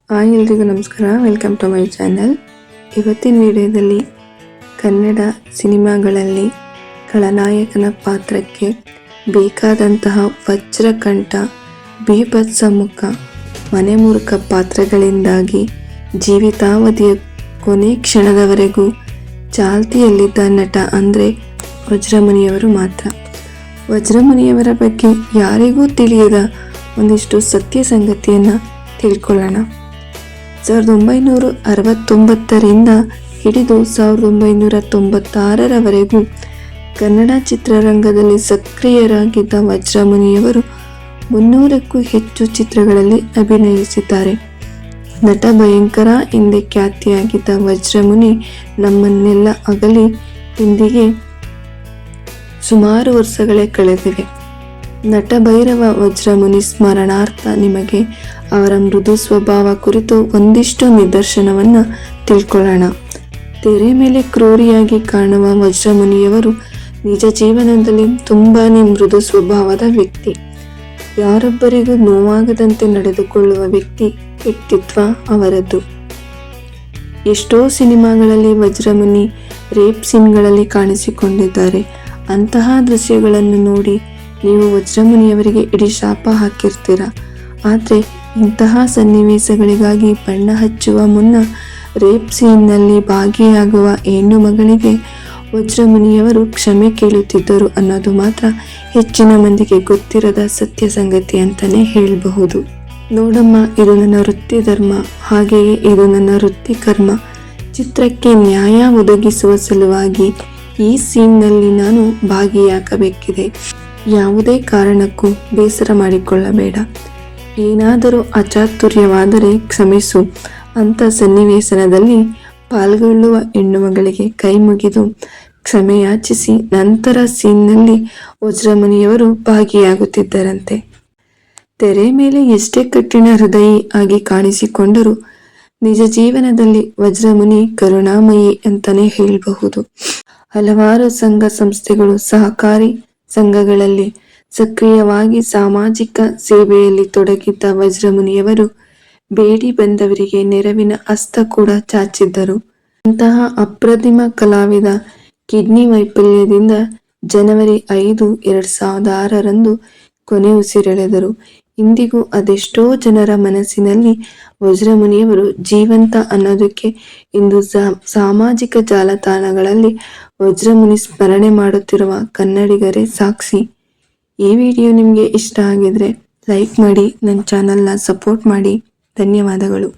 Hi ಎಲ್ರಿಗೂ ನಮಸ್ಕಾರ, welcome to my channel. ಇವತ್ತಿನ ವಿಡಿಯೋದಲ್ಲಿ ಕನ್ನಡ ಸಿನಿಮಾಗಳಲ್ಲಿ ಖಳನಾಯಕನ ಪಾತ್ರಕ್ಕೆ ಬೇಕಾದಂತಹ ವಜ್ರಕಂಠ, ಬೀಭತ್ಸ ಮುಖ, ಮನೆಮುರುಕ ಪಾತ್ರಗಳಿಂದಾಗಿ ಜೀವಿತಾವಧಿಯ ಕೊನೆ ಕ್ಷಣದವರೆಗೂ ಚಾಲ್ತಿಯಲ್ಲಿದ್ದ ನಟ ಅಂದರೆ ವಜ್ರಮುನಿಯವರು ಮಾತ್ರ. ವಜ್ರಮುನಿಯವರ ಬಗ್ಗೆ ಯಾರಿಗೂ ತಿಳಿಯದ ಒಂದಿಷ್ಟು ಸತ್ಯ ಸಂಗತಿಯನ್ನು ತಿಳ್ಕೊಳ್ಳೋಣ. 1969ರಿಂದ ಹಿಡಿದು 1996ರವರೆಗೂ ಕನ್ನಡ ಚಿತ್ರರಂಗದಲ್ಲಿ ಸಕ್ರಿಯರಾಗಿದ್ದ ವಜ್ರಮುನಿಯವರು 300ಕ್ಕೂ ಹೆಚ್ಚು ಚಿತ್ರಗಳಲ್ಲಿ ಅಭಿನಯಿಸಿದ್ದಾರೆ. ನಟ ಭಯಂಕರ ಎಂದೇ ಖ್ಯಾತಿಯಾಗಿದ್ದ ವಜ್ರಮುನಿ ನಮ್ಮನ್ನೆಲ್ಲ ಅಗಲಿ ಇಂದಿಗೆ ಸುಮಾರು ವರ್ಷಗಳೇ ಕಳೆದಿವೆ. ನಟ ಭೈರವ ವಜ್ರಮುನಿ ಸ್ಮರಣಾರ್ಥ ನಿಮಗೆ ಅವರ ಮೃದು ಸ್ವಭಾವ ಕುರಿತು ಒಂದಿಷ್ಟು ನಿದರ್ಶನವನ್ನು ತಿಳ್ಕೊಳ್ಳೋಣ. ತೆರೆ ಮೇಲೆ ಕ್ರೂರಿಯಾಗಿ ಕಾಣುವ ವಜ್ರಮುನಿಯವರು ನಿಜ ಜೀವನದಲ್ಲಿ ತುಂಬಾನೇ ಮೃದು ಸ್ವಭಾವದ ವ್ಯಕ್ತಿ. ಯಾರೊಬ್ಬರಿಗೂ ನೋವಾಗದಂತೆ ನಡೆದುಕೊಳ್ಳುವ ವ್ಯಕ್ತಿತ್ವ ಅವರದ್ದು. ಎಷ್ಟೋ ಸಿನಿಮಾಗಳಲ್ಲಿ ವಜ್ರಮುನಿ ರೇಪ್ ಸೀನ್ಗಳಲ್ಲಿ ಕಾಣಿಸಿಕೊಂಡಿದ್ದಾರೆ. ಅಂತಹ ದೃಶ್ಯಗಳನ್ನು ನೋಡಿ ನೀವು ವಜ್ರಮುನಿಯವರಿಗೆ ಇಡೀ ಶಾಪ ಹಾಕಿರ್ತೀರ. ಆದರೆ ಇಂತಹ ಸನ್ನಿವೇಶಗಳಿಗಾಗಿ ಬಣ್ಣ ಹಚ್ಚುವ ಮುನ್ನ ರೇಪ್ ಸೀನ್ನಲ್ಲಿ ಭಾಗಿಯಾಗುವ ಹೆಣ್ಣು ಮಗಳಿಗೆ ವಜ್ರಮುನಿಯವರು ಕ್ಷಮೆ ಕೇಳುತ್ತಿದ್ದರು ಅನ್ನೋದು ಮಾತ್ರ ಹೆಚ್ಚಿನ ಮಂದಿಗೆ ಗೊತ್ತಿರದ ಸತ್ಯ ಸಂಗತಿ ಅಂತಲೇ ಹೇಳಬಹುದು. ನೋಡಮ್ಮ, ಇದು ನನ್ನ ವೃತ್ತಿ ಧರ್ಮ, ಹಾಗೆಯೇ ಇದು ನನ್ನ ವೃತ್ತಿ ಕರ್ಮ. ಚಿತ್ರಕ್ಕೆ ನ್ಯಾಯ ಒದಗಿಸುವ ಸಲುವಾಗಿ ಈ ಸೀನ್ನಲ್ಲಿ ನಾನು ಭಾಗಿಯಾಗಬೇಕಿದೆ. ಯಾವುದೇ ಕಾರಣಕ್ಕೂ ಬೇಸರ ಮಾಡಿಕೊಳ್ಳಬೇಡ. ಏನಾದರೂ ಅಚಾತುರ್ಯವಾದರೆ ಕ್ಷಮಿಸು ಅಂತ ಸನ್ನಿವೇಶನದಲ್ಲಿ ಪಾಲ್ಗೊಳ್ಳುವ ಹೆಣ್ಣು ಮಗಳಿಗೆ ಕೈ ಮುಗಿದು ಕ್ಷಮೆಯಾಚಿಸಿ ನಂತರ ಸೀನ್ನಲ್ಲಿ ವಜ್ರಮುನಿಯವರು ಭಾಗಿಯಾಗುತ್ತಿದ್ದರಂತೆ. ತೆರೆ ಮೇಲೆ ಎಷ್ಟೇ ಕಠಿಣ ಹೃದಯಿ ಆಗಿ ಕಾಣಿಸಿಕೊಂಡರೂ ನಿಜ ಜೀವನದಲ್ಲಿ ವಜ್ರಮುನಿ ಕರುಣಾಮಯಿ ಅಂತಾನೆ ಹೇಳಬಹುದು. ಹಲವಾರು ಸಂಘ ಸಂಸ್ಥೆಗಳು, ಸಹಕಾರಿ ಸಂಘಗಳಲ್ಲಿ ಸಕ್ರಿಯವಾಗಿ ಸಾಮಾಜಿಕ ಸೇವೆಯಲ್ಲಿ ತೊಡಗಿದ್ದ ವಜ್ರಮುನಿಯವರು ಬೇಡಿ ಬಂದವರಿಗೆ ನೆರವಿನ ಹಸ್ತ ಕೂಡ ಚಾಚಿದ್ದರು. ಅಂತಹ ಅಪ್ರತಿಮ ಕಲಾವಿದ ಕಿಡ್ನಿ ವೈಫಲ್ಯದಿಂದ ಜನವರಿ 5, 2006ರಂದು ಕೊನೆ ಉಸಿರೆಳೆದರು. ಇಂದಿಗೂ ಅದೆಷ್ಟೋ ಜನರ ಮನಸ್ಸಿನಲ್ಲಿ ವಜ್ರಮುನಿಯವರು ಜೀವಂತ ಅನ್ನೋದಕ್ಕೆ ಇಂದು ಸಾಮಾಜಿಕ ಜಾಲತಾಣಗಳಲ್ಲಿ ವಜ್ರಮುನಿ ಸ್ಮರಣೆ ಮಾಡುತ್ತಿರುವ ಕನ್ನಡಿಗರೇ ಸಾಕ್ಷಿ. ಈ ವಿಡಿಯೋ ನಿಮಗೆ ಇಷ್ಟ ಆಗಿದ್ರೆ ಲೈಕ್ ಮಾಡಿ, ನನ್ನ ಚಾನಲ್ನ ಸಪೋರ್ಟ್ ಮಾಡಿ. ಧನ್ಯವಾದಗಳು.